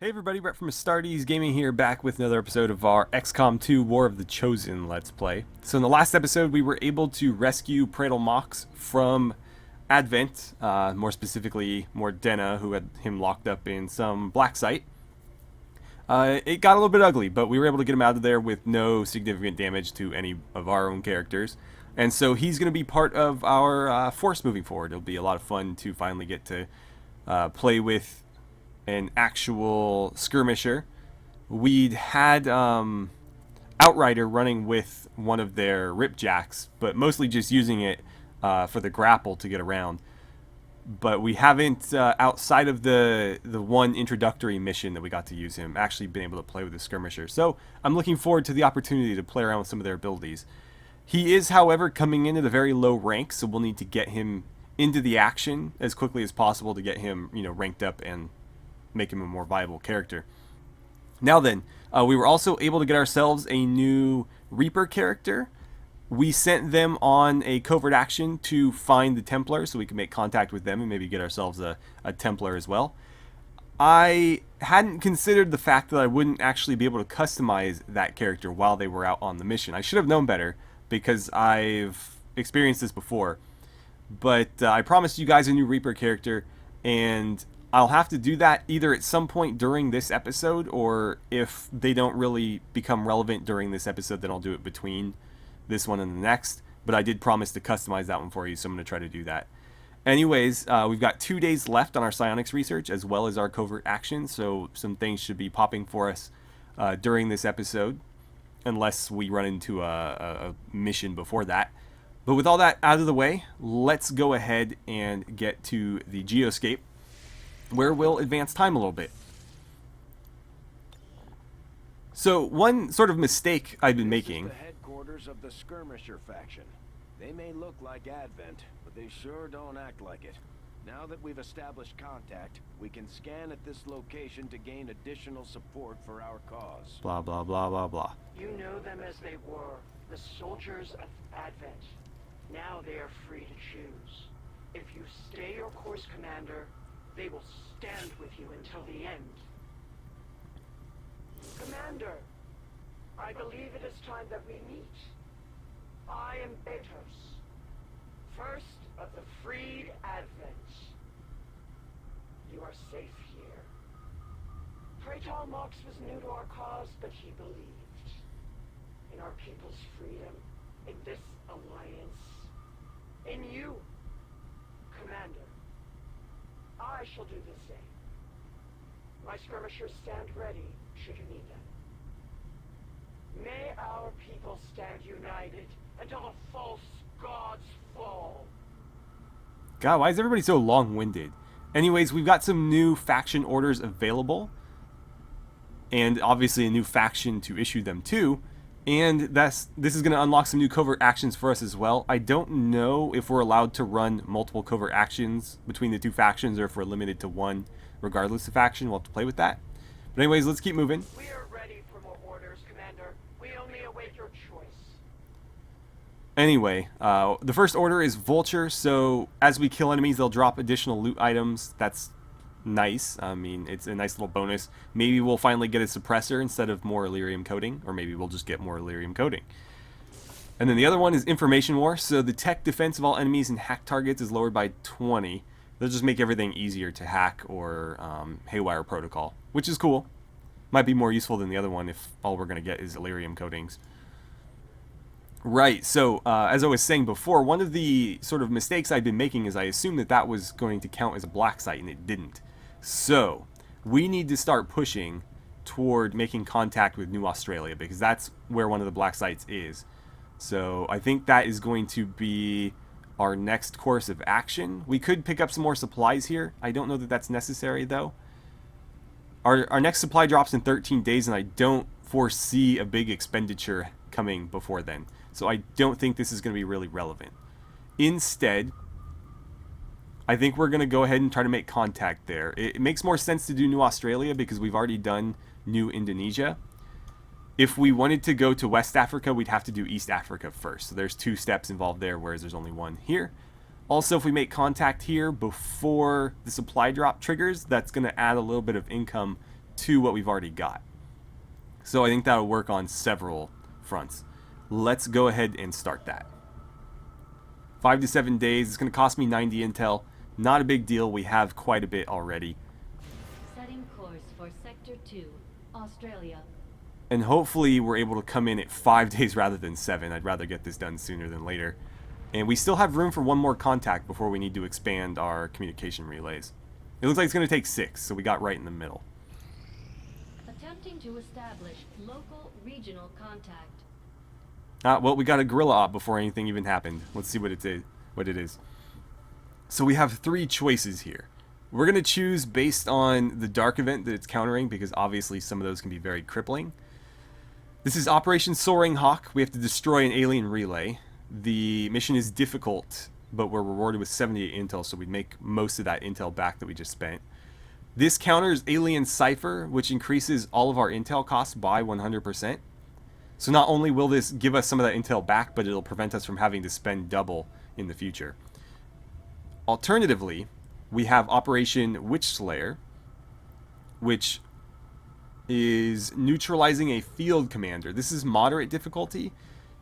Hey everybody, Brett from AstartesGaming here, back with another episode of our XCOM 2 War of the Chosen Let's Play. So in the last episode, we were able to rescue Praetor Mox from Advent, more specifically Mordena, who had him locked up in some black site. It got a little bit ugly, but we were able to get him out of there with no significant damage to any of our own characters. And so he's going to be part of our force moving forward. It'll be a lot of fun to finally get to play with an actual skirmisher. We'd had Outrider running with one of their ripjacks, but mostly just using it for the grapple to get around. But we haven't, outside of the one introductory mission that we got to use him, actually been able to play with the skirmisher. So I'm looking forward to the opportunity to play around with some of their abilities. He is, however, coming in at a very low rank, so we'll need to get him into the action as quickly as possible to get him, ranked up and make him a more viable character. Now then, we were also able to get ourselves a new Reaper character. We sent them on a covert action to find the Templar so we can make contact with them and maybe get ourselves a Templar as well. I hadn't considered the fact that I wouldn't actually be able to customize that character while they were out on the mission. I should have known better because I've experienced this before. But I promised you guys a new Reaper character, and I'll have to do that either at some point during this episode, or if they don't really become relevant during this episode, then I'll do it between this one and the next. But I did promise to customize that one for you, so I'm going to try to do that. Anyways, we've got 2 days left on our psionics research as well as our covert action, so some things should be popping for us during this episode, unless we run into a mission before that. But with all that out of the way, let's go ahead and get to the geoscape, where we'll advance time a little bit. So one sort of mistake I've been making. This is the headquarters of the skirmisher faction. They may look like Advent, but they sure don't act like it. Now that we've established contact, we can scan at this location to gain additional support for our cause. Blah, blah, blah, blah, blah. You know them as they were, the soldiers of Advent. Now they are free to choose. If you stay your course, Commander, they will stand with you until the end. Commander, I believe it is time that we meet. I am Betos, first of the freed Advent. You are safe here. Praetor Mox was new to our cause, but he believed in our people's freedom, in this alliance, in you, Commander. I shall do the same. My skirmishers stand ready, should you need them. May our people stand united until the false gods fall. God, why is everybody so long-winded? Anyways, we've got some new faction orders available, and obviously a new faction to issue them to. And this is going to unlock some new covert actions for us as well. I don't know if we're allowed to run multiple covert actions between the two factions, or if we're limited to one regardless of faction. We'll have to play with that. But anyways, let's keep moving. We are ready for more orders, Commander. We only await your choice. Anyway, the first order is Vulture, so as we kill enemies, they'll drop additional loot items. That's nice. I mean, it's a nice little bonus. Maybe we'll finally get a suppressor instead of more Illyrium coating, or maybe we'll just get more Illyrium coating. And then the other one is Information War, so the tech defense of all enemies and hack targets is lowered by 20. They'll just make everything easier to hack or Haywire Protocol, which is cool. Might be more useful than the other one if all we're going to get is Illyrium coatings. Right, so as I was saying before, one of the sort of mistakes I've been making is I assumed that that was going to count as a black site, and it didn't. So we need to start pushing toward making contact with New Australia, because that's where one of the black sites is. So I think that is going to be our next course of action. We could pick up some more supplies here. I don't know that that's necessary, though. Our next supply drops in 13 days, and I don't foresee a big expenditure coming before then. So I don't think this is going to be really relevant. Instead, I think we're going to go ahead and try to make contact there. It makes more sense to do New Australia because we've already done New Indonesia. If we wanted to go to West Africa, we'd have to do East Africa first. So there's 2 steps involved there, whereas there's only 1 here. Also, if we make contact here before the supply drop triggers, that's going to add a little bit of income to what we've already got. So I think that'll work on several fronts. Let's go ahead and start that. 5 to 7 days. It's going to cost me 90 intel. Not a big deal. We have quite a bit already. Setting course for Sector 2, Australia. And hopefully we're able to come in at 5 days rather than 7. I'd rather get this done sooner than later. And we still have room for one more contact before we need to expand our communication relays. It looks like it's going to take 6, so we got right in the middle. Attempting to establish local regional contact. Well, we got a gorilla op before anything even happened. Let's see what it is. So we have 3 choices here. We're going to choose based on the dark event that it's countering, because obviously some of those can be very crippling. This is Operation Soaring Hawk. We have to destroy an alien relay. The mission is difficult, but we're rewarded with 78 intel, so we'd make most of that intel back that we just spent. This counters Alien Cipher, which increases all of our intel costs by 100%. So not only will this give us some of that intel back, but it'll prevent us from having to spend double in the future. Alternatively, we have Operation Witch Slayer, which is neutralizing a field commander. This is moderate difficulty,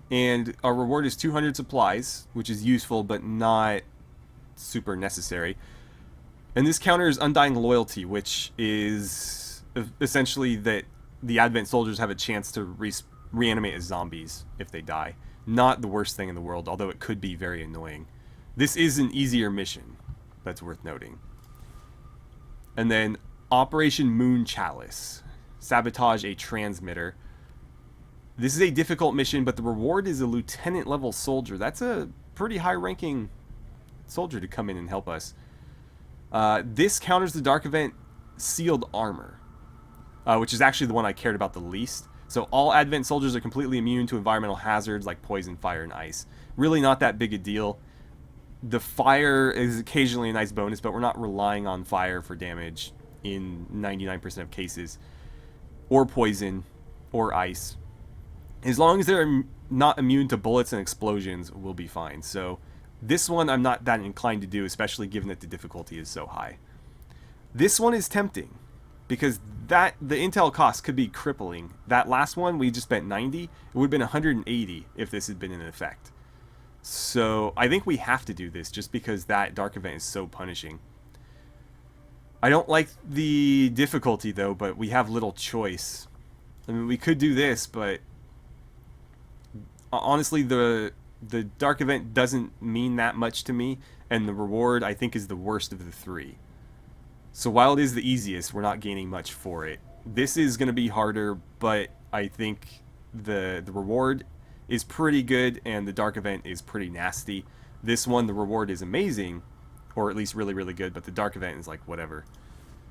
and our reward is 200 supplies, which is useful but not super necessary. And this counters Undying Loyalty, which is essentially that the Advent soldiers have a chance to reanimate as zombies if they die. Not the worst thing in the world, although it could be very annoying. This is an easier mission, that's worth noting. And then Operation Moon Chalice. Sabotage a transmitter. This is a difficult mission, but the reward is a lieutenant level soldier. That's a pretty high ranking soldier to come in and help us. This counters the dark event Sealed Armor, which is actually the one I cared about the least. So all Advent soldiers are completely immune to environmental hazards like poison, fire, and ice. Really not that big a deal. The fire is occasionally a nice bonus, but we're not relying on fire for damage in 99% of cases. Or poison, or ice. As long as they're not immune to bullets and explosions, we'll be fine. So this one I'm not that inclined to do, especially given that the difficulty is so high. This one is tempting, because the intel cost could be crippling. That last one, we just spent 90. It would have been 180 if this had been in effect. So I think we have to do this, just because that dark event is so punishing. I don't like the difficulty, though, but we have little choice. I mean, we could do this, but honestly, the dark event doesn't mean that much to me, and the reward, I think, is the worst of the 3. So while it is the easiest, we're not gaining much for it. This is going to be harder, but I think the reward is pretty good, and the dark event is pretty nasty. This one, the reward is amazing, or at least really, really good, but the dark event is like whatever.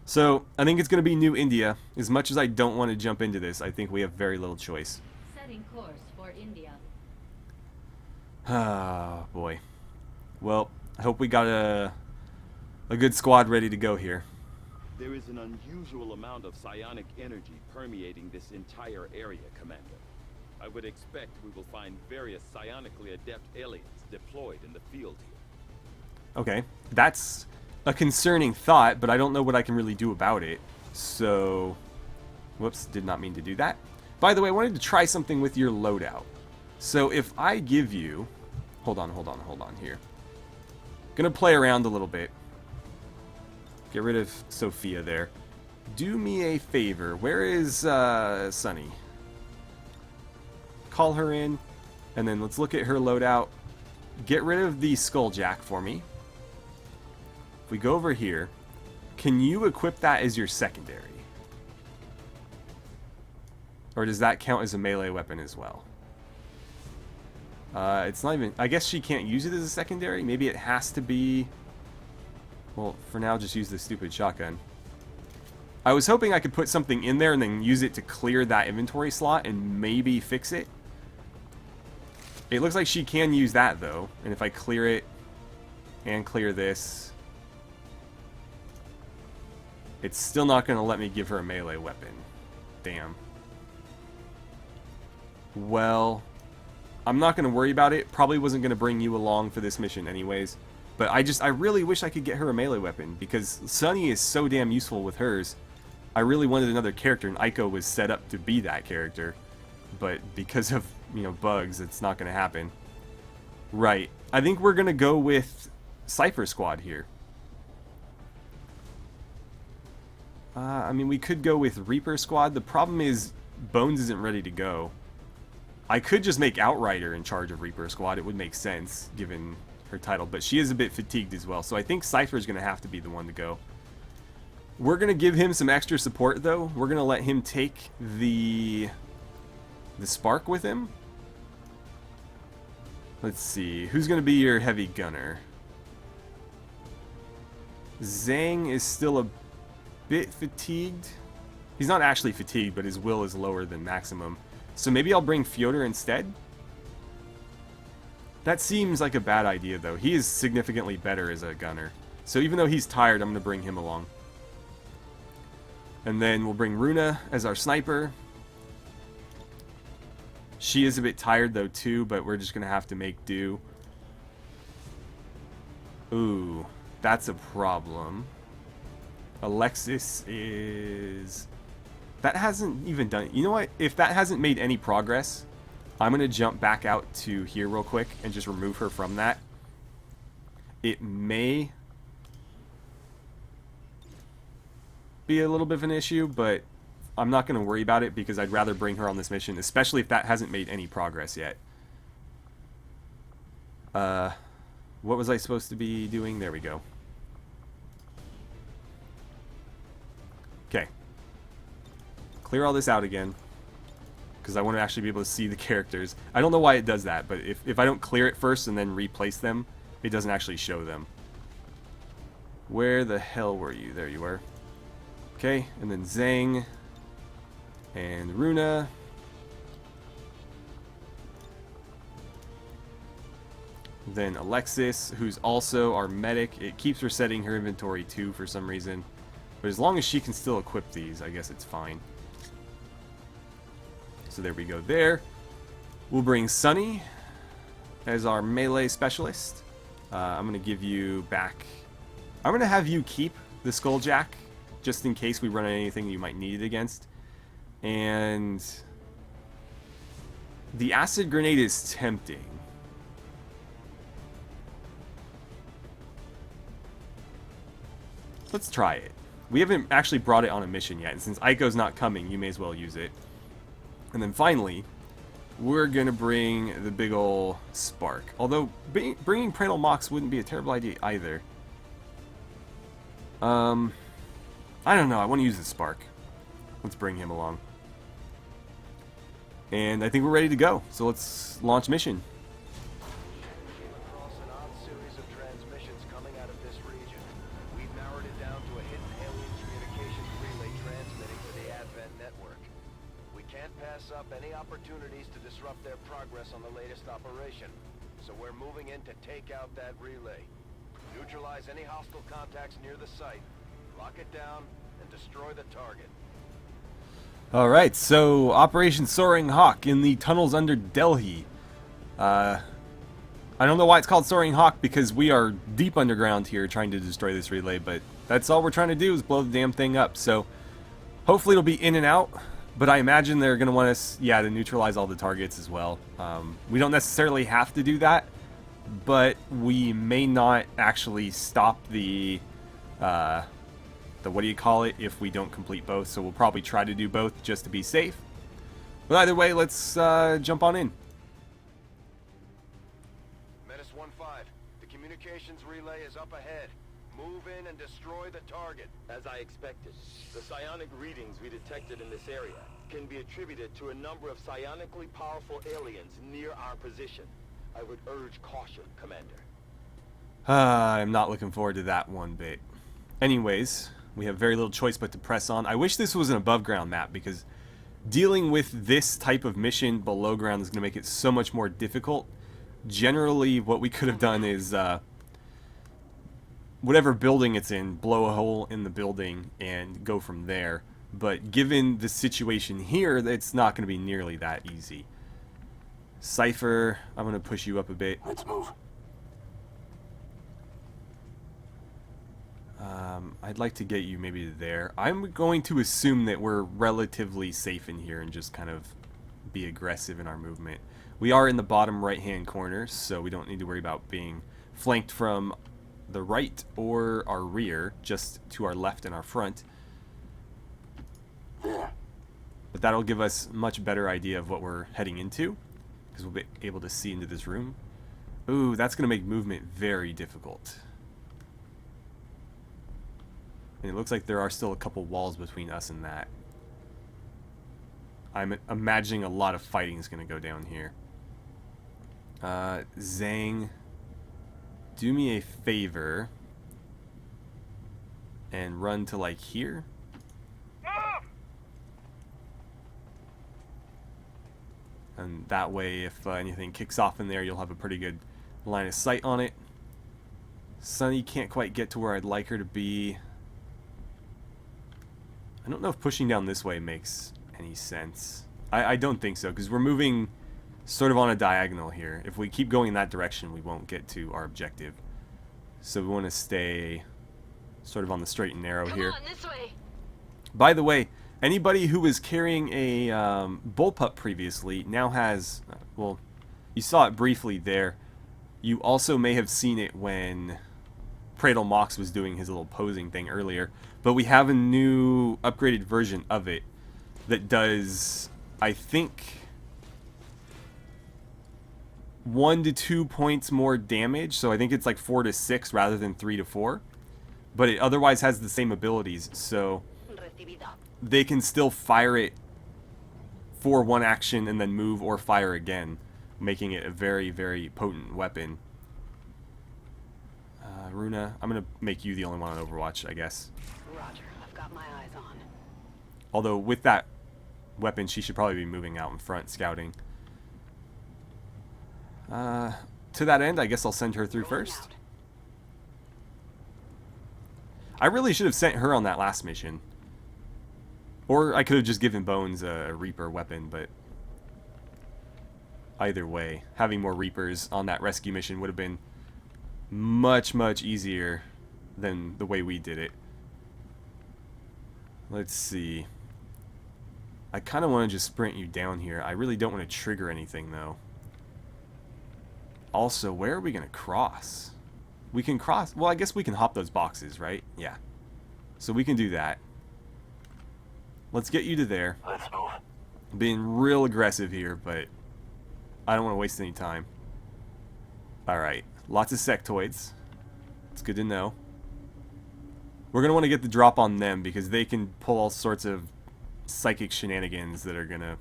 So I think it's going to be New India. As much as I don't want to jump into this, I think we have very little choice. Setting course for India. Ah, boy. Well, I hope we got a good squad ready to go here. There is an unusual amount of psionic energy permeating this entire area, Commander. I would expect we will find various psionically adept aliens deployed in the field here. Okay, that's a concerning thought, but I don't know what I can really do about it. So, whoops, did not mean to do that. By the way, I wanted to try something with your loadout. So if I give you... Hold on here. Gonna play around a little bit. Get rid of Sophia there. Do me a favor. Where is Sunny? Call her in, and then let's look at her loadout. Get rid of the Skulljack for me. If we go over here, can you equip that as your secondary? Or does that count as a melee weapon as well? It's not even... I guess she can't use it as a secondary. Maybe it has to be... Well, for now, just use the stupid shotgun. I was hoping I could put something in there and then use it to clear that inventory slot and maybe fix it. It looks like she can use that, though. And if I clear it and clear this, it's still not going to let me give her a melee weapon. Damn. Well, I'm not going to worry about it. Probably wasn't going to bring you along for this mission anyways. But I really wish I could get her a melee weapon, because Sunny is so damn useful with hers. I really wanted another character, and Ico was set up to be that character. But because of, you know, bugs, it's not going to happen. Right. I think we're going to go with Cypher Squad here. I mean, we could go with Reaper Squad. The problem is Bones isn't ready to go. I could just make Outrider in charge of Reaper Squad. It would make sense, given her title. But she is a bit fatigued as well. So I think Cypher's going to have to be the one to go. We're going to give him some extra support, though. We're going to let him take the Spark with him. Let's see. Who's going to be your heavy gunner? Zhang is still a bit fatigued. He's not actually fatigued, but his will is lower than maximum. So maybe I'll bring Fyodor instead? That seems like a bad idea, though. He is significantly better as a gunner. So even though he's tired, I'm going to bring him along. And then we'll bring Runa as our sniper. She is a bit tired, though, too, but we're just going to have to make do. Ooh, that's a problem. Alexis is... That hasn't even done... You know what? If that hasn't made any progress, I'm going to jump back out to here real quick and just remove her from that. It may be a little bit of an issue, but I'm not going to worry about it because I'd rather bring her on this mission, especially if that hasn't made any progress yet. What was I supposed to be doing? There we go. Okay. Clear all this out again, because I want to actually be able to see the characters. I don't know why it does that, but if I don't clear it first and then replace them, it doesn't actually show them. Where the hell were you? There you were. Okay, and then Zhang and Runa. Then Alexis, who's also our medic. It keeps resetting her inventory too for some reason. But as long as she can still equip these, I guess it's fine. So there we go there. We'll bring Sunny as our melee specialist. I'm going to give you back... I'm going to have you keep the Skulljack, just in case we run into anything you might need it against. And... the acid grenade is tempting. Let's try it. We haven't actually brought it on a mission yet, and since Ico's not coming, you may as well use it. And then finally, we're gonna bring the big ol' Spark. Although, bringing Pranal Mox wouldn't be a terrible idea either. I don't know, I want to use the Spark. Let's bring him along. And I think we're ready to go, so let's launch mission. Across an odd series of transmissions coming out of this region. We've narrowed it down to a hidden alien communications relay transmitting to the Advent network. We can't pass up any opportunities to disrupt their progress on the latest operation. So we're moving in to take out that relay. Neutralize any hostile contacts near the site, lock it down, and destroy the target. Alright, so Operation Soaring Hawk in the tunnels under Delhi. I don't know why it's called Soaring Hawk, because we are deep underground here trying to destroy this relay, but that's all we're trying to do is blow the damn thing up. So hopefully it'll be in and out, but I imagine they're going to want us, yeah, to neutralize all the targets as well. We don't necessarily have to do that, but we may not actually stop the what do you call it, if we don't complete both. So we'll probably try to do both just to be safe. But either way, let's jump on in. Menace 1-5, the communications relay is up ahead. Move in and destroy the target. As I expected, the psionic readings we detected in this area can be attributed to a number of psionically powerful aliens near our position. I would urge caution, Commander. I'm not looking forward to that one bit. Anyways, we have very little choice but to press on. I wish this was an above ground map, because dealing with this type of mission below ground is going to make it so much more difficult. Generally, what we could have done is whatever building it's in, blow a hole in the building and go from there. But given the situation here, it's not going to be nearly that easy. Cypher, I'm going to push you up a bit. Let's move. I'd like to get you maybe to there. I'm going to assume that we're relatively safe in here and just kind of be aggressive in our movement. We are in the bottom right-hand corner, so we don't need to worry about being flanked from the right or our rear, just to our left and our front. There. But that'll give us a much better idea of what we're heading into, because we'll be able to see into this room. Ooh, that's going to make movement very difficult. And it looks like there are still a couple walls between us and that. I'm imagining a lot of fighting is going to go down here. Zhang, do me a favor and run to like here. And that way, if anything kicks off in there, you'll have a pretty good line of sight on it. Sunny can't quite get to where I'd like her to be. I don't know if pushing down this way makes any sense. I don't think so, because we're moving sort of on a diagonal here. If we keep going in that direction, we won't get to our objective. So we want to stay sort of on the straight and narrow here. Come on, this way. By the way, anybody who was carrying a bullpup previously now has, well, you saw it briefly there. You also may have seen it when Pradle Mox was doing his little posing thing earlier. But we have a new upgraded version of it that does, I think, 1 to 2 points more damage. So I think it's like 4 to 6 rather than 3 to 4. But it otherwise has the same abilities. So they can still fire it for one action and then move or fire again, making it a very, very potent weapon. Runa, I'm going to make you the only one on Overwatch, I guess. Roger, I've got my eyes on. Although with that weapon, she should probably be moving out in front, scouting. To that end, I guess I'll send her through first. I really should have sent her on that last mission. Or I could have just given Bones a Reaper weapon, but either way, having more Reapers on that rescue mission would have been much, much easier than the way we did it. Let's see. I kind of want to just sprint you down here. I really don't want to trigger anything, though. Also, where are we going to cross? We can cross... Well, I guess we can hop those boxes, right? Yeah. So we can do that. Let's get you to there. Let's move. Being real aggressive here, but I don't want to waste any time. Alright. Lots of sectoids. It's good to know. We're going to want to get the drop on them because they can pull all sorts of psychic shenanigans that are going to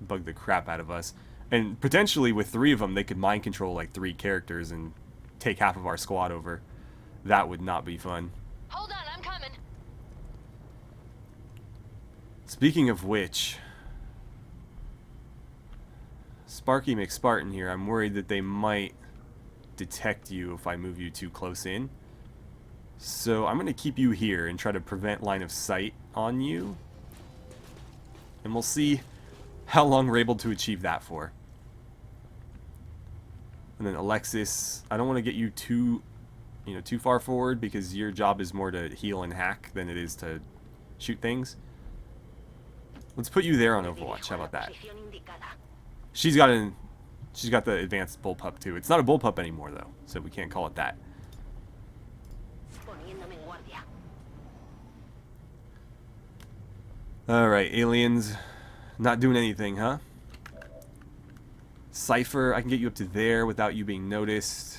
bug the crap out of us. And potentially with 3 of them, they could mind control like 3 characters and take half of our squad over. That would not be fun. Hold on, I'm coming. Speaking of which, Sparky McSpartan here, I'm worried that they might detect you if I move you too close in. So I'm going to keep you here and try to prevent line of sight on you. And we'll see how long we're able to achieve that for. And then Alexis, I don't want to get you too far forward because your job is more to heal and hack than it is to shoot things. Let's put you there on Overwatch. How about that? She's got the advanced bullpup too. It's not a bullpup anymore though, so we can't call it that. Alright, aliens. Not doing anything, huh? Cypher, I can get you up to there without you being noticed.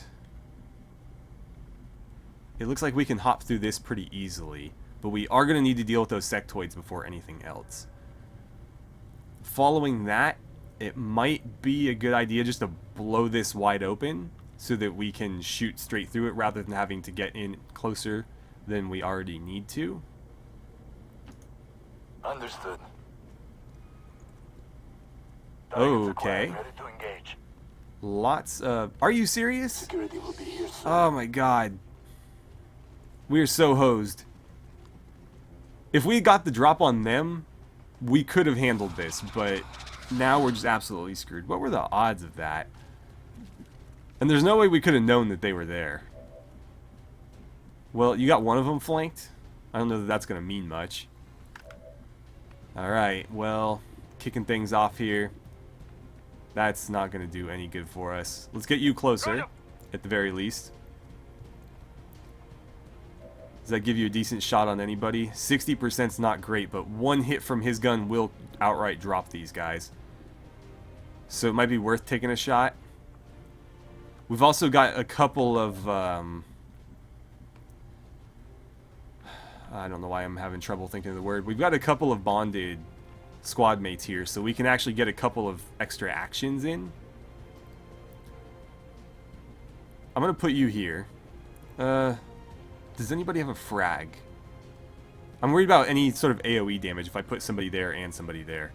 It looks like we can hop through this pretty easily, but we are going to need to deal with those sectoids before anything else. Following that, it might be a good idea just to blow this wide open so that we can shoot straight through it rather than having to get in closer than we already need to. Understood. Okay. Ready to engage. Lots of... Are you serious? Security will be here soon. Oh my god. We are so hosed. If we got the drop on them, we could have handled this, but now we're just absolutely screwed. What were the odds of that? And there's no way we could have known that they were there. Well, you got one of them flanked. I don't know that that's going to mean much. Alright, well, kicking things off here. That's not going to do any good for us. Let's get you closer, at the very least. Does that give you a decent shot on anybody? 60% is not great, but one hit from his gun will outright drop these guys. So it might be worth taking a shot. We've also got a couple of... I don't know why I'm having trouble thinking of the word. We've got a couple of bonded squad mates here, so we can actually get a couple of extra actions in. I'm going to put you here. Does anybody have a frag? I'm worried about any sort of AoE damage if I put somebody there and somebody there.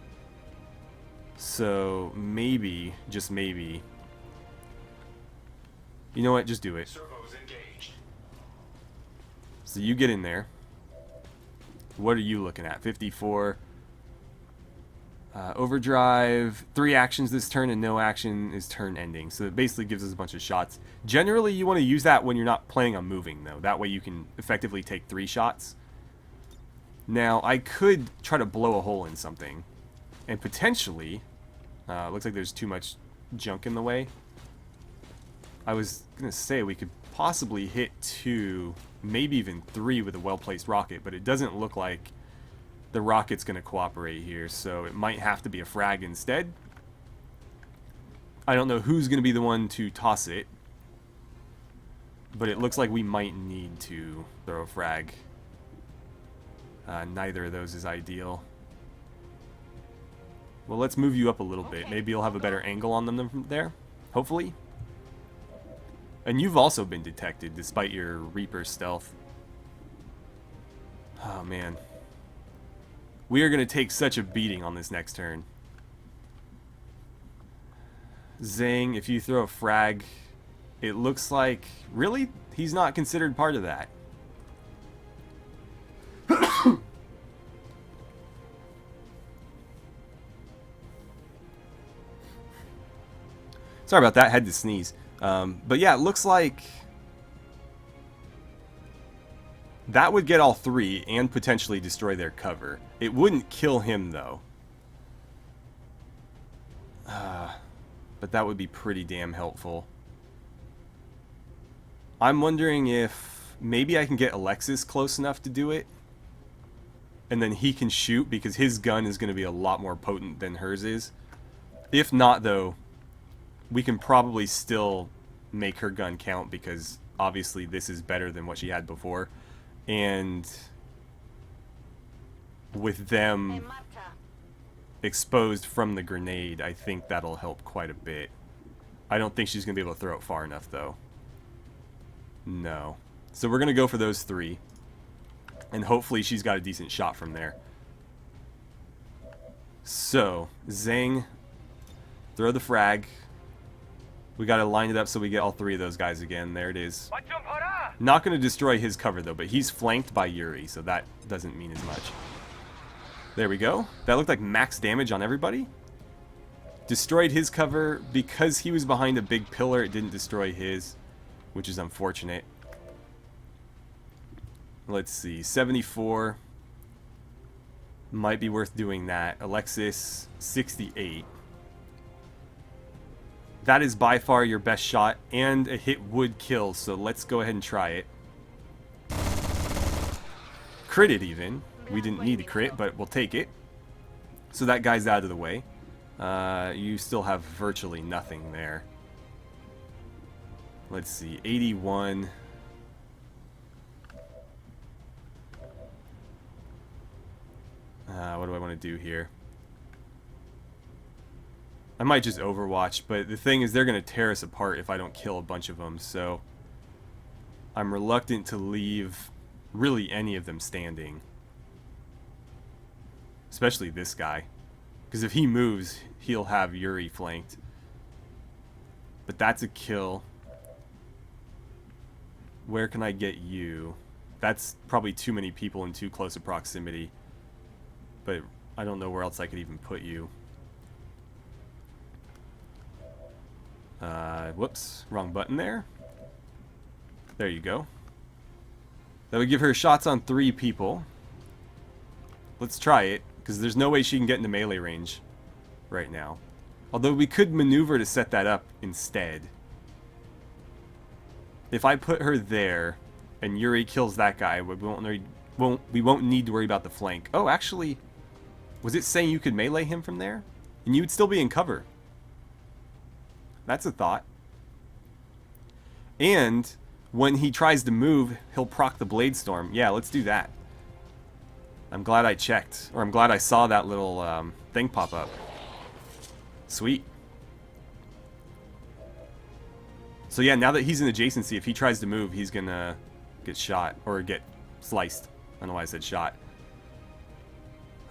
So, maybe, just maybe. You know what? Just do it. So you get in there. What are you looking at? 54. Overdrive. 3 actions this turn and no action is turn ending. So it basically gives us a bunch of shots. Generally, you want to use that when you're not planning on moving, though. That way you can effectively take 3 shots. Now, I could try to blow a hole in something. And potentially... looks like there's too much junk in the way. I was going to say we could possibly hit 2, maybe even 3 with a well-placed rocket, but it doesn't look like the rocket's going to cooperate here, so it might have to be a frag instead. I don't know who's going to be the one to toss it, but it looks like we might need to throw a frag. Neither of those is ideal. Well, let's move you up a little bit. Maybe you'll have a better angle on them from there, hopefully. And you've also been detected, despite your Reaper stealth. Oh, man. We are going to take such a beating on this next turn. Zang, if you throw a frag, it looks like... Really? He's not considered part of that. Sorry about that, had to sneeze. But yeah, it looks like that would get all 3 and potentially destroy their cover. It wouldn't kill him, though. But that would be pretty damn helpful. I'm wondering if maybe I can get Alexis close enough to do it. And then he can shoot, because his gun is going to be a lot more potent than hers is. If not, though, we can probably still make her gun count, because obviously this is better than what she had before. And with them exposed from the grenade, I think that'll help quite a bit. I don't think she's going to be able to throw it far enough, though. No. So we're going to go for those 3. And hopefully she's got a decent shot from there. So, Zang, throw the frag. We got to line it up so we get all 3 of those guys again. There it is. Not going to destroy his cover, though, but he's flanked by Yuri, so that doesn't mean as much. There we go. That looked like max damage on everybody. Destroyed his cover. Because he was behind a big pillar, it didn't destroy his, which is unfortunate. Let's see. 74. Might be worth doing that. Alexis, 68. That is by far your best shot, and a hit would kill, so let's go ahead and try it. Critted even. We didn't need a crit, but we'll take it. So that guy's out of the way. You still have virtually nothing there. Let's see. 81. What do I want to do here? I might just Overwatch, but the thing is they're going to tear us apart if I don't kill a bunch of them, so I'm reluctant to leave really any of them standing. Especially this guy. Because if he moves, he'll have Yuri flanked. But that's a kill. Where can I get you? That's probably too many people in too close a proximity. But I don't know where else I could even put you. Whoops, wrong button there. There you go. That would give her shots on 3 people. Let's try it, because there's no way she can get into melee range right now. Although we could maneuver to set that up instead. If I put her there, and Yuri kills that guy, we won't need to worry about the flank. Oh, actually, was it saying you could melee him from there? And you would still be in cover. That's a thought. And when he tries to move, he'll proc the Blade Storm. Yeah, let's do that. I'm glad I checked. Or I'm glad I saw that little thing pop up. Sweet. So yeah, now that he's in adjacency, if he tries to move, he's gonna get shot. Or get sliced. I don't know why I said shot.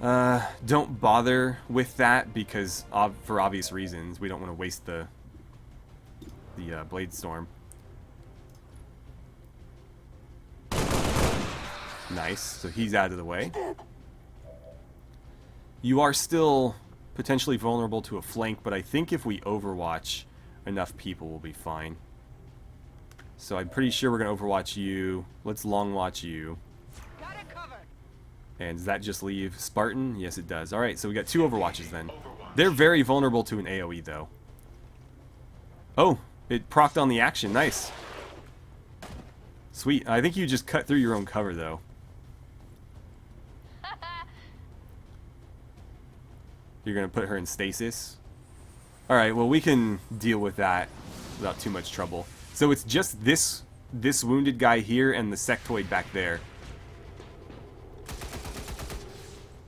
Don't bother with that because for obvious reasons. We don't want to waste the Blade Storm. Nice. So he's out of the way. You are still potentially vulnerable to a flank, but I think if we overwatch enough people, we'll be fine. So I'm pretty sure we're going to overwatch you. Let's long watch you. Got it covered. And does that just leave Spartan? Yes, it does. Alright, so we got 2 overwatches then. They're very vulnerable to an AoE, though. Oh, it procced on the action. Nice. Sweet. I think you just cut through your own cover, though. You're going to put her in stasis? Alright, well, we can deal with that without too much trouble. So it's just this wounded guy here and the sectoid back there.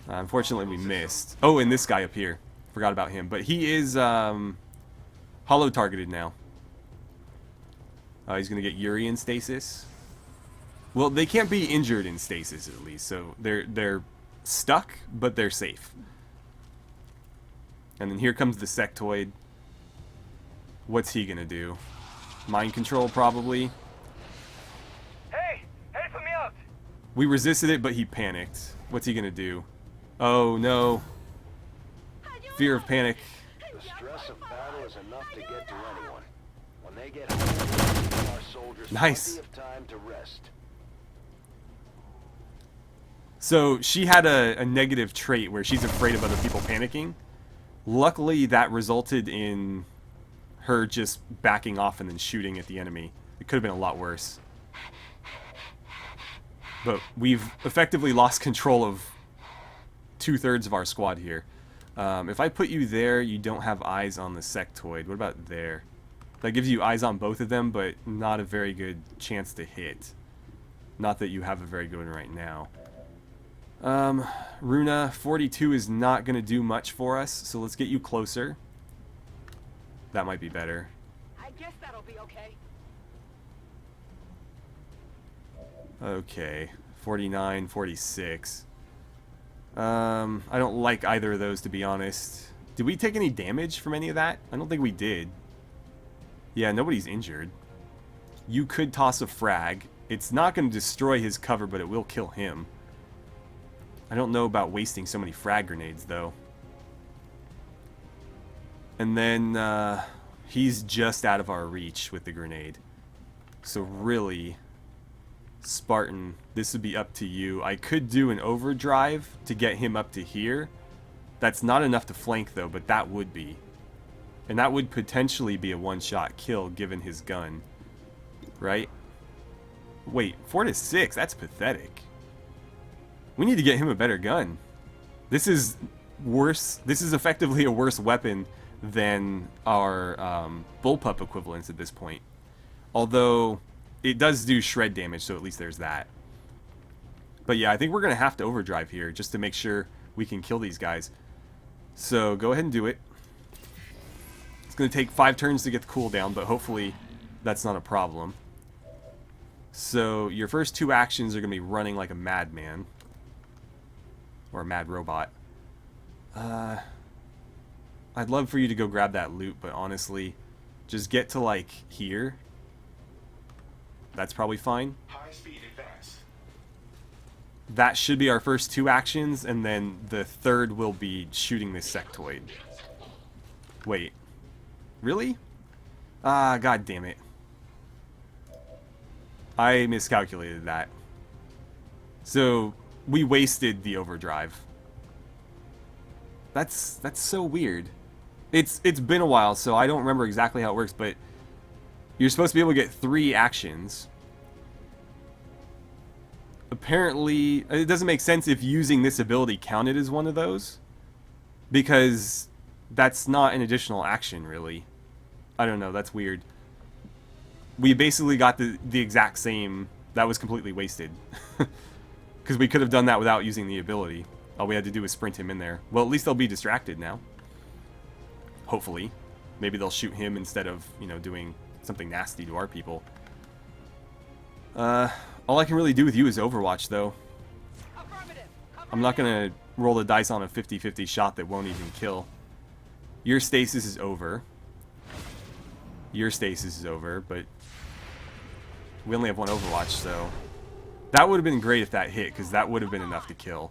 Unfortunately, we missed. Oh, and this guy up here. Forgot about him. But he is holo-targeted now. He's going to get Yuri in stasis. Well, they can't be injured in stasis, at least. So they're stuck, but they're safe. And then here comes the sectoid. What's he going to do? Mind control, probably. Hey, help me out! We resisted it, but he panicked. What's he going to do? Oh, no. Fear of panic. The stress of battle is enough to get to anyone. When they get home, our soldiers Nice. plenty of time to rest. So she had a negative trait where she's afraid of other people panicking. Luckily, that resulted in her just backing off and then shooting at the enemy. It could have been a lot worse. But we've effectively lost control of 2/3 of our squad here. If I put you there, you don't have eyes on the sectoid. What about there? That gives you eyes on both of them, but not a very good chance to hit. Not that you have a very good one right now. Runa, 42 is not going to do much for us, so let's get you closer. That might be better. I guess that'll be okay. Okay, 49, 46. I don't like either of those, to be honest. Did we take any damage from any of that? I don't think we did. Yeah, nobody's injured. You could toss a frag. It's not going to destroy his cover, but it will kill him. I don't know about wasting so many frag grenades, though. And then, he's just out of our reach with the grenade. So really, Spartan, this would be up to you. I could do an overdrive to get him up to here. That's not enough to flank, though, but that would be. And that would potentially be a one-shot kill, given his gun. Right? Wait, 4 to 6? That's pathetic. We need to get him a better gun. This is worse. This is effectively a worse weapon than our bullpup equivalents at this point. Although it does do shred damage, so at least there's that. But yeah, I think we're going to have to overdrive here just to make sure we can kill these guys. So go ahead and do it. It's going to take 5 turns to get the cooldown, but hopefully that's not a problem. So your first 2 actions are going to be running like a madman. Or a mad robot. I'd love for you to go grab that loot, but honestly, just get to, like, here. That's probably fine. High speed advance. That should be our first 2 actions, and then the third will be shooting this sectoid. Wait. Really? God damn it. I miscalculated that. So we wasted the overdrive. That's so weird. It's been a while, so I don't remember exactly how it works, but you're supposed to be able to get 3 actions. Apparently, it doesn't make sense if using this ability counted as one of those, because that's not an additional action, really. I don't know, that's weird. We basically got the exact same. That was completely wasted. Because we could have done that without using the ability. All we had to do was sprint him in there. Well, at least they'll be distracted now. Hopefully. Maybe they'll shoot him instead of, you know, doing something nasty to our people. All I can really do with you is Overwatch, though. I'm not going to roll the dice on a 50-50 shot that won't even kill. Your stasis is over. Your stasis is over, but we only have 1 Overwatch, so that would have been great if that hit, because that would have been enough to kill.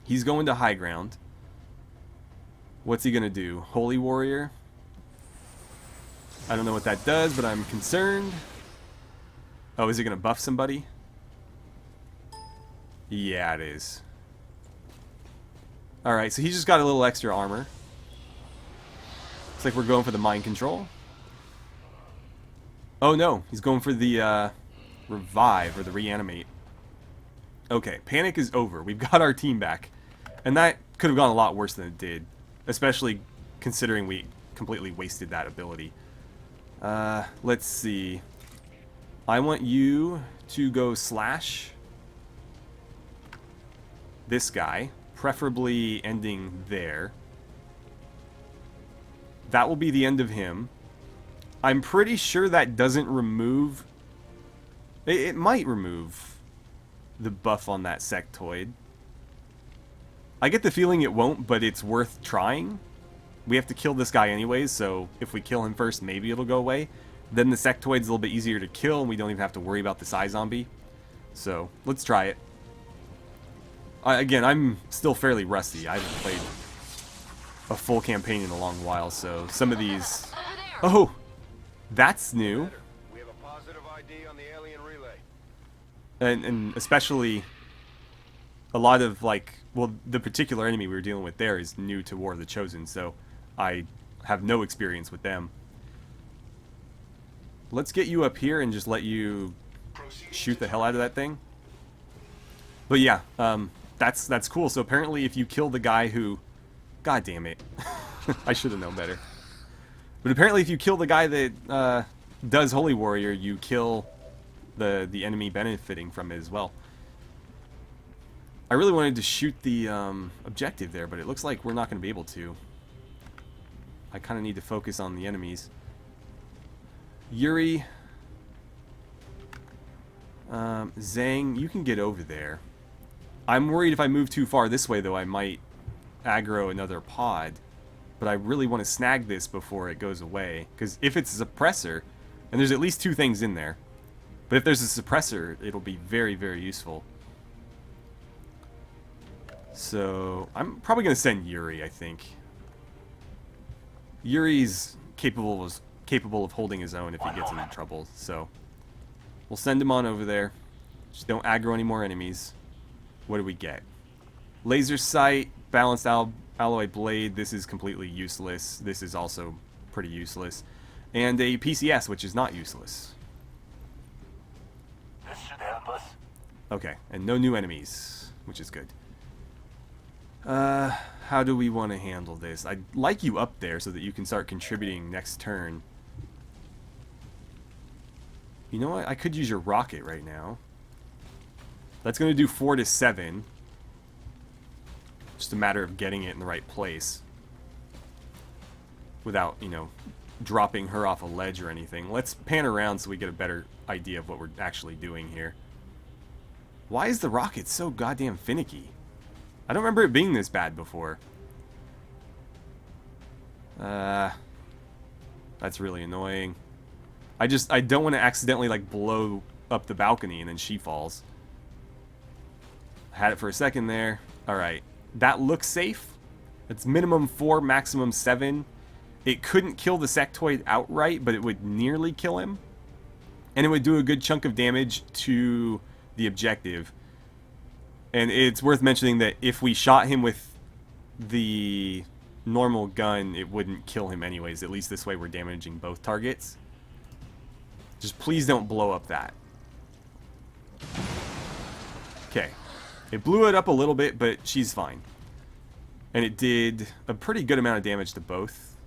He's going to high ground. What's he going to do? Holy Warrior? I don't know what that does, but I'm concerned. Oh, is he going to buff somebody? Yeah, it is. Alright, so he just got a little extra armor. Looks like we're going for the mind control. Oh no, he's going for the revive or the reanimate. Okay, panic is over. We've got our team back. And that could have gone a lot worse than it did. Especially considering we completely wasted that ability. Let's see. I want you to go slash this guy. Preferably ending there. That will be the end of him. I'm pretty sure that doesn't remove... It might remove the buff on that sectoid. I get the feeling it won't, but it's worth trying. We have to kill this guy anyways, so if we kill him first, maybe it'll go away. Then the sectoid's a little bit easier to kill, and we don't even have to worry about the Psy Zombie. So, let's try it. Again, I'm still fairly rusty. I haven't played a full campaign in a long while, so some of these... Oh! That's new. We have a positive ID on the alien relay. And especially a lot of, like, well, the particular enemy we were dealing with there is new to War of the Chosen, so I have no experience with them. Let's get you up here and just let you shoot the hell out of that thing. But yeah, that's cool. So apparently if you kill the guy who... God damn it. I should have known better. But apparently if you kill the guy that does Holy Warrior, you kill the enemy benefiting from it as well. I really wanted to shoot the objective there, but it looks like we're not going to be able to. I kind of need to focus on the enemies. Yuri. Zhang, you can get over there. I'm worried if I move too far this way, though, I might aggro another pod. But I really want to snag this before it goes away. Because if it's a suppressor, and there's at least 2 things in there. But if there's a suppressor, it'll be very, very useful. So, I'm probably going to send Yuri, I think. Yuri's capable of holding his own if he gets into trouble. So, we'll send him on over there. Just don't aggro any more enemies. What do we get? Laser sight, balanced alloy blade. This is completely useless. This is also pretty useless. And a PCS, which is not useless. This should help us. Okay, and no new enemies, which is good. How do we want to handle this? I'd like you up there so that you can start contributing next turn. You know what? I could use your rocket right now. That's going to do 4 to 7. Just a matter of getting it in the right place. Without, you know, dropping her off a ledge or anything. Let's pan around so we get a better idea of what we're actually doing here. Why is the rocket so goddamn finicky? I don't remember it being this bad before. That's really annoying. I don't want to accidentally, like, blow up the balcony and then she falls. Had it for a second there. Alright. That looks safe. It's minimum 4, maximum 7. It couldn't kill the sectoid outright, but it would nearly kill him. And it would do a good chunk of damage to the objective. And it's worth mentioning that if we shot him with the normal gun, it wouldn't kill him anyways. At least this way we're damaging both targets. Just please don't blow up that. Okay. It blew it up a little bit, but she's fine. And it did a pretty good amount of damage to both.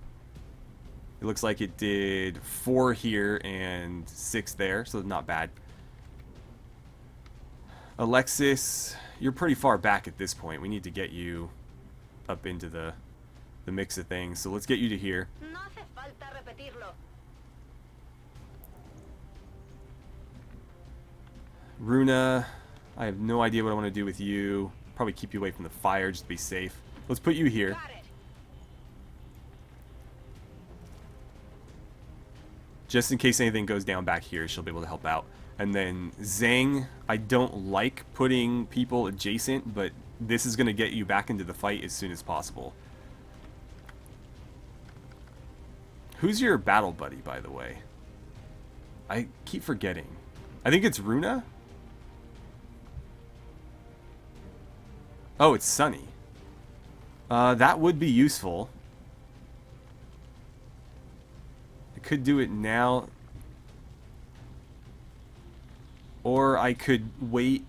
It looks like it did 4 here and 6 there, so not bad. Alexis, you're pretty far back at this point. We need to get you up into the mix of things. So let's get you to here. No hace falta repetirlo. Runa, I have no idea what I want to do with you. Probably keep you away from the fire just to be safe. Let's put you here. Got it. Just in case anything goes down back here, she'll be able to help out. And then Zhang, I don't like putting people adjacent, but this is going to get you back into the fight as soon as possible. Who's your battle buddy, by the way? I keep forgetting. I think it's Runa? Oh, it's Sunny. That would be useful. I could do it now. Or I could wait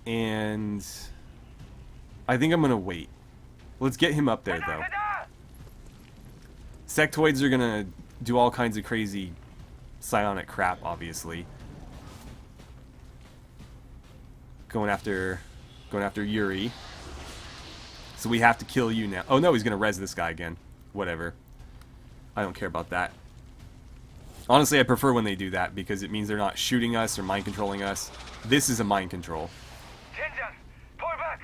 and... I think I'm going to wait. Let's get him up there, though. Sectoids are going to do all kinds of crazy psionic crap, obviously. Going after Yuri. So we have to kill you now. Oh no, he's going to res this guy again. Whatever. I don't care about that. Honestly, I prefer when they do that because it means they're not shooting us or mind controlling us. This is a mind control.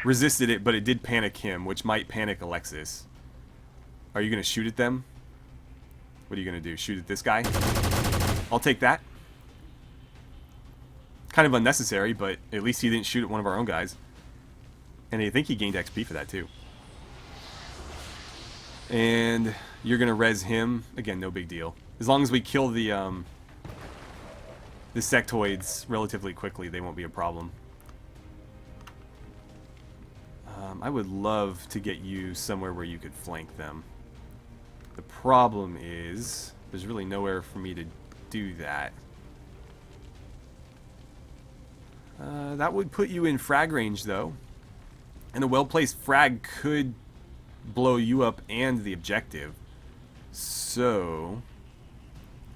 Resisted it, but it did panic him, which might panic Alexis. Are you going to shoot at them? What are you going to do? Shoot at this guy? I'll take that. Kind of unnecessary, but at least he didn't shoot at one of our own guys. And I think he gained XP for that too. And you're going to res him. Again, no big deal. As long as we kill the sectoids relatively quickly, they won't be a problem. I would love to get you somewhere where you could flank them. The problem is, there's really nowhere for me to do that. That would put you in frag range, though. And a well-placed frag could blow you up and the objective. So,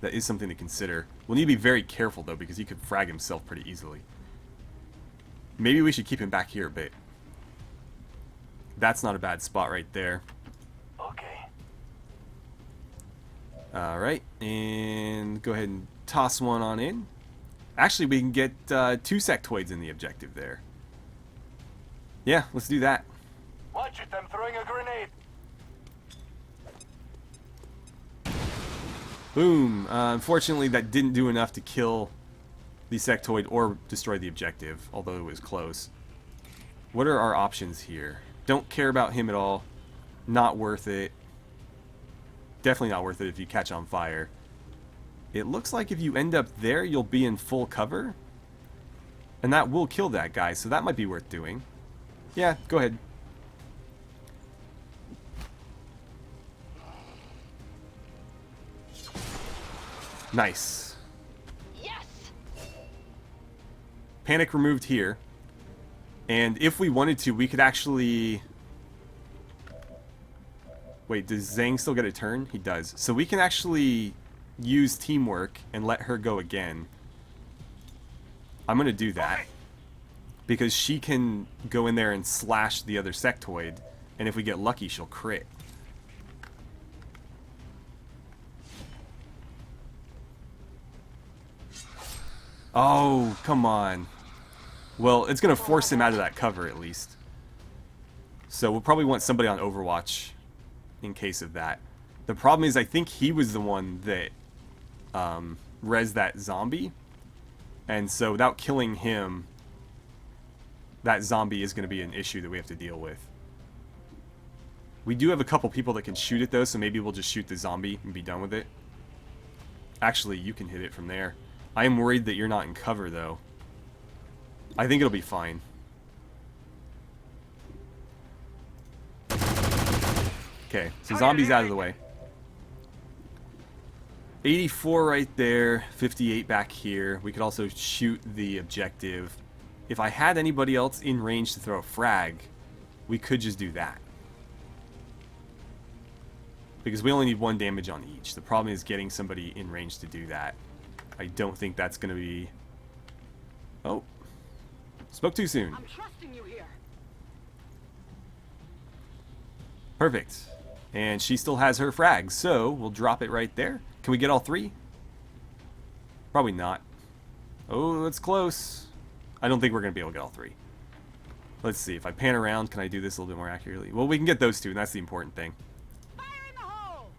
that is something to consider. We'll need to be very careful, though, because he could frag himself pretty easily. Maybe we should keep him back here a bit. That's not a bad spot right there. Okay. Alright, and go ahead and toss one on in. Actually, we can get 2 sectoids in the objective there. Yeah, let's do that. Watch it, I'm throwing a grenade. Boom. Unfortunately, that didn't do enough to kill the sectoid or destroy the objective, although it was close. What are our options here? Don't care about him at all. Not worth it. Definitely not worth it if you catch on fire. It looks like if you end up there, you'll be in full cover. And that will kill that guy, so that might be worth doing. Yeah, go ahead. Nice. Yes. Panic removed here. And if we wanted to, we could actually... Wait, does Zhang still get a turn? He does. So we can actually use teamwork and let her go again. I'm going to do that. Because she can go in there and slash the other sectoid. And if we get lucky, she'll crit. Oh, come on. Well, it's going to force him out of that cover, at least. So we'll probably want somebody on Overwatch in case of that. The problem is I think he was the one that res that zombie. And so without killing him, that zombie is going to be an issue that we have to deal with. We do have a couple people that can shoot it, though, so maybe we'll just shoot the zombie and be done with it. Actually, you can hit it from there. I am worried that you're not in cover, though. I think it'll be fine. Okay, so zombies out of the way. 84 right there, 58 back here. We could also shoot the objective. If I had anybody else in range to throw a frag, we could just do that. Because we only need 1 damage on each. The problem is getting somebody in range to do that. I don't think that's going to be... Oh. Spoke too soon. I'm trusting you here. Perfect. And she still has her frag, so we'll drop it right there. Can we get all 3? Probably not. Oh, that's close. I don't think we're going to be able to get all 3. Let's see. If I pan around, can I do this a little bit more accurately? Well, we can get those 2, and that's the important thing. Fire in the hole.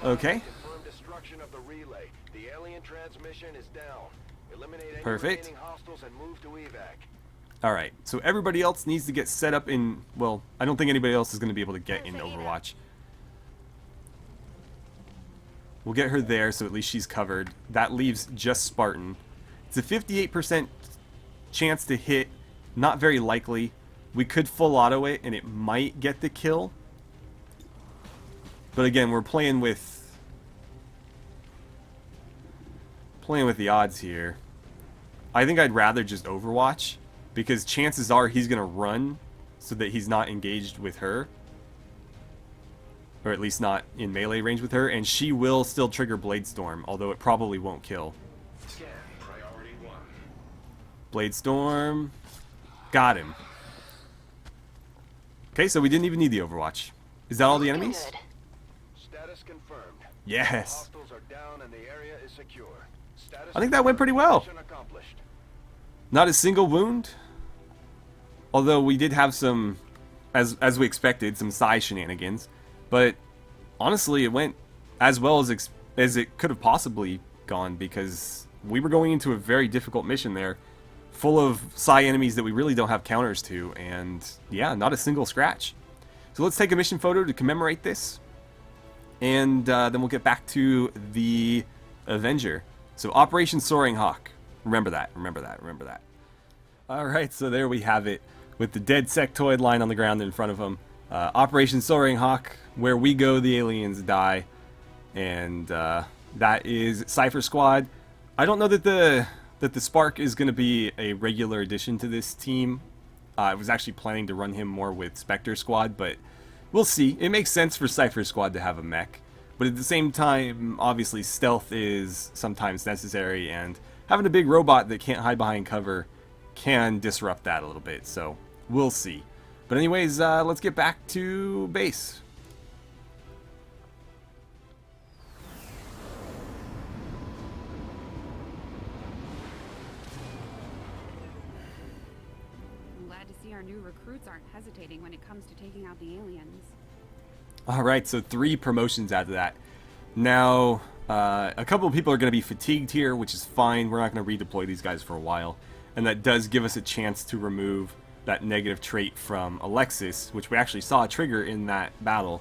Okay. Confirmed destruction of the relay. The alien transmission is down. Eliminate any Perfect. remaining hostiles and move to evac. Alright, so everybody else needs to get set up in... Well, I don't think anybody else is going to be able to get in Overwatch. We'll get her there, so at least she's covered. That leaves just Spartan. It's a 58% chance to hit. Not very likely. We could full auto it, and it might get the kill. But again, we're playing with the odds here. I think I'd rather just Overwatch, because chances are he's going to run so that he's not engaged with her. Or at least not in melee range with her, and she will still trigger Blade Storm, although it probably won't kill. Scan priority 1. Blade Storm. Got him. Okay, so we didn't even need the Overwatch. Is that all the enemies? Good. Status confirmed. Yes. Hostiles are down and the area is secure. Status I think that went pretty well. mission accomplished. Not a single wound. Although we did have some, as we expected, some Psy shenanigans. But honestly, it went as well as it could have possibly gone, because we were going into a very difficult mission there, full of Psy enemies that we really don't have counters to, and yeah, not a single scratch. So let's take a mission photo to commemorate this, and then we'll get back to the Avenger. So Operation Soaring Hawk. Remember that, remember that, remember that. Alright, so there we have it, with the dead sectoid lying on the ground in front of him. Operation Soaring Hawk, where we go, the aliens die, and that is Cypher Squad. I don't know that the Spark is going to be a regular addition to this team. I was actually planning to run him more with Spectre Squad, but we'll see. It makes sense for Cypher Squad to have a mech, but at the same time, obviously stealth is sometimes necessary, and having a big robot that can't hide behind cover can disrupt that a little bit, so we'll see. But anyways, let's get back to base. I'm glad to see our new recruits aren't hesitating when it comes to taking out the aliens. Alright, so 3 promotions out of that. Now, a couple of people are going to be fatigued here, which is fine. We're not going to redeploy these guys for a while. And that does give us a chance to remove that negative trait from Alexis, which we actually saw a trigger in that battle.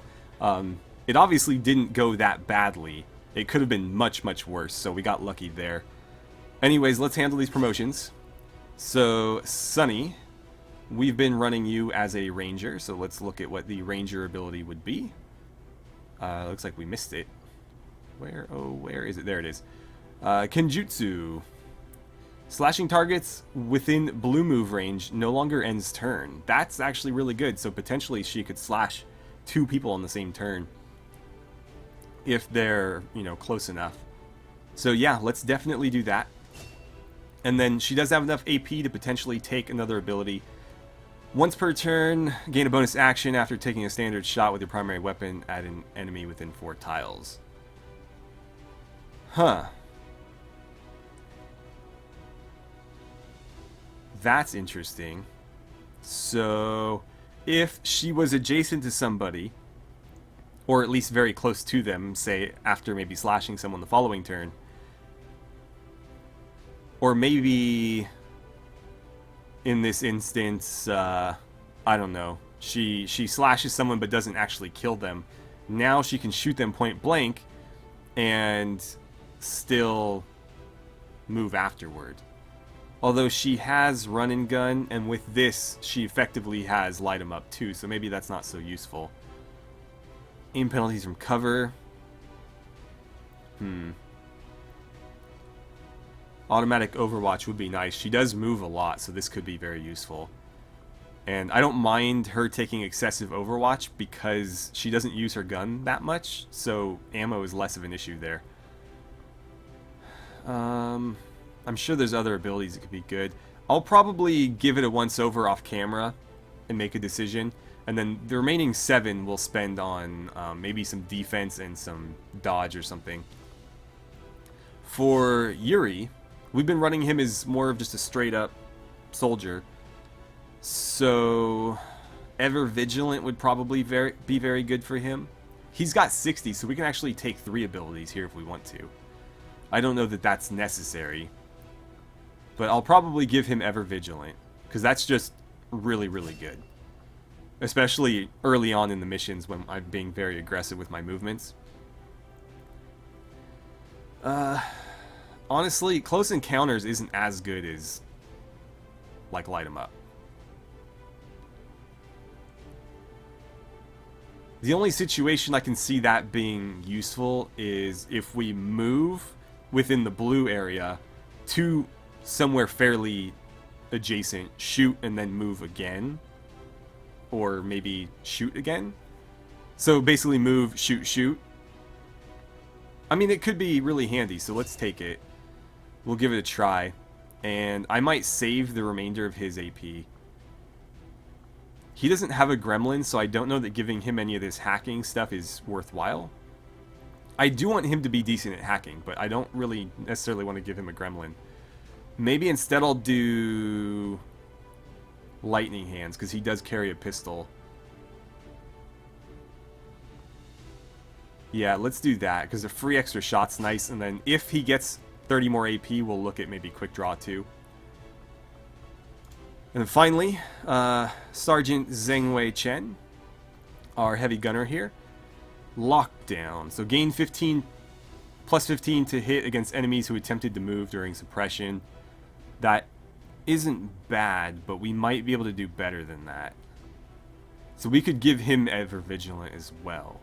It obviously didn't go that badly. It could have been much, much worse, so we got lucky there. Anyways, let's handle these promotions. So, Sunny, we've been running you as a ranger, so let's look at what the ranger ability would be. Looks like we missed it. Where is it? There it is. Kenjutsu. Slashing targets within blue move range no longer ends turn. That's actually really good, so potentially she could slash 2 people on the same turn if they're, close enough. So yeah, let's definitely do that. And then she does have enough AP to potentially take another ability. Once per turn, gain a bonus action after taking a standard shot with your primary weapon at an enemy within 4 tiles. Huh. That's interesting. So, if she was adjacent to somebody, or at least very close to them, say after maybe slashing someone the following turn, or maybe in this instance, I don't know, she slashes someone but doesn't actually kill them. Now she can shoot them point blank and still move afterward. Although she has run and gun, and with this, she effectively has light 'em up too, so maybe that's not so useful. Aim penalties from cover. Automatic overwatch would be nice. She does move a lot, so this could be very useful. And I don't mind her taking excessive overwatch because she doesn't use her gun that much, so ammo is less of an issue there. I'm sure there's other abilities that could be good. I'll probably give it a once-over off camera and make a decision. And then the remaining 7 we'll spend on maybe some defense and some dodge or something. For Yuri, we've been running him as more of just a straight-up soldier. So Ever Vigilant would probably be very good for him. He's got 60, so we can actually take 3 abilities here if we want to. I don't know that that's necessary. But I'll probably give him Ever Vigilant, because that's just really, really good. Especially early on in the missions when I'm being very aggressive with my movements. Honestly, Close Encounters isn't as good as, like, Light 'em Up. The only situation I can see that being useful is if we move within the blue area to somewhere fairly adjacent, shoot, and then move again. Or maybe shoot again. So basically move, shoot, shoot. I mean, it could be really handy, so let's take it. We'll give it a try. And I might save the remainder of his AP. He doesn't have a gremlin, so I don't know that giving him any of this hacking stuff is worthwhile. I do want him to be decent at hacking, but I don't really necessarily want to give him a gremlin. Maybe instead I'll do lightning hands, because he does carry a pistol. Yeah, let's do that, because a free extra shot's nice, and then if he gets 30 more AP, we'll look at maybe quick draw too. And then finally, Sergeant Zhengwei Chen, our heavy gunner here. Lockdown. So gain 15, plus 15 to hit against enemies who attempted to move during suppression. That isn't bad, but we might be able to do better than that. So we could give him Ever Vigilant as well.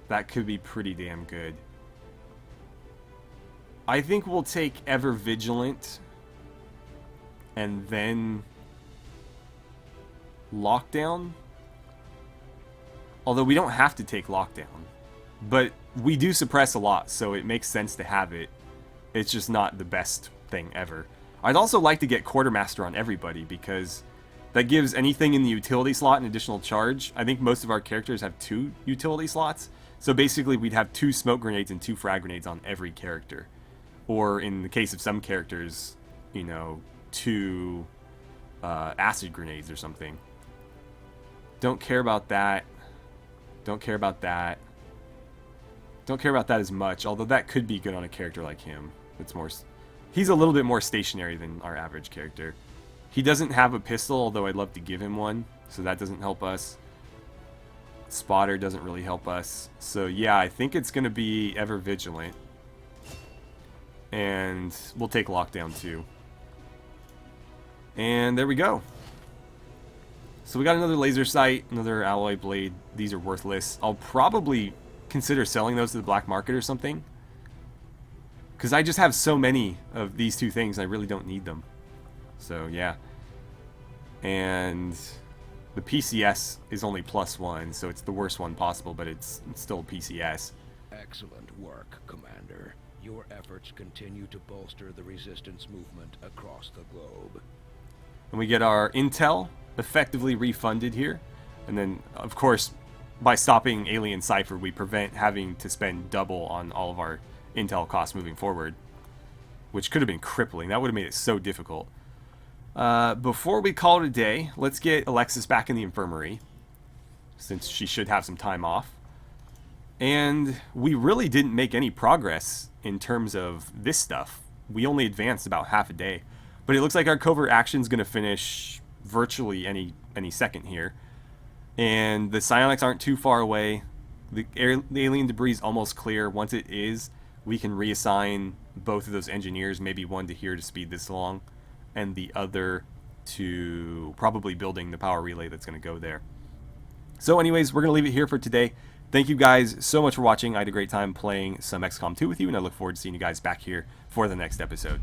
That could be pretty damn good. I think we'll take Ever Vigilant and then Lockdown. Although we don't have to take Lockdown. But we do suppress a lot, so it makes sense to have it. It's just not the best thing ever. I'd also like to get Quartermaster on everybody, because that gives anything in the utility slot an additional charge. I think most of our characters have 2 utility slots. So basically we'd have 2 smoke grenades and 2 frag grenades on every character. Or in the case of some characters, you know, 2 acid grenades or something. Don't care about that. Don't care about that. Don't care about that as much, although that could be good on a character like him. It's more, he's a little bit more stationary than our average character. He doesn't have a pistol, although I'd love to give him one, so that doesn't help us. Spotter doesn't really help us. So yeah, I think it's going to be Ever Vigilant. And we'll take Lockdown too. And there we go. So we got another laser sight, another alloy blade. These are worthless. I'll probably consider selling those to the black market or something. Because I just have so many of these 2 things, I really don't need them. So yeah. And the PCS is only +1, so it's the worst one possible, but it's still PCS. Excellent work, Commander. Your efforts continue to bolster the resistance movement across the globe. And we get our intel effectively refunded here. And then, of course, by stopping Alien Cipher, we prevent having to spend double on all of our intel costs moving forward. Which could have been crippling. That would have made it so difficult. Before we call it a day, let's get Alexis back in the infirmary, since she should have some time off. And we really didn't make any progress in terms of this stuff. We only advanced about half a day. But it looks like our covert action is going to finish virtually any second here. And the psionics aren't too far away. The alien debris is almost clear. Once it is, we can reassign both of those engineers, maybe one to here to speed this along, and the other to probably building the power relay that's going to go there. So anyways, we're going to leave it here for today. Thank you guys so much for watching. I had a great time playing some XCOM 2 with you, and I look forward to seeing you guys back here for the next episode.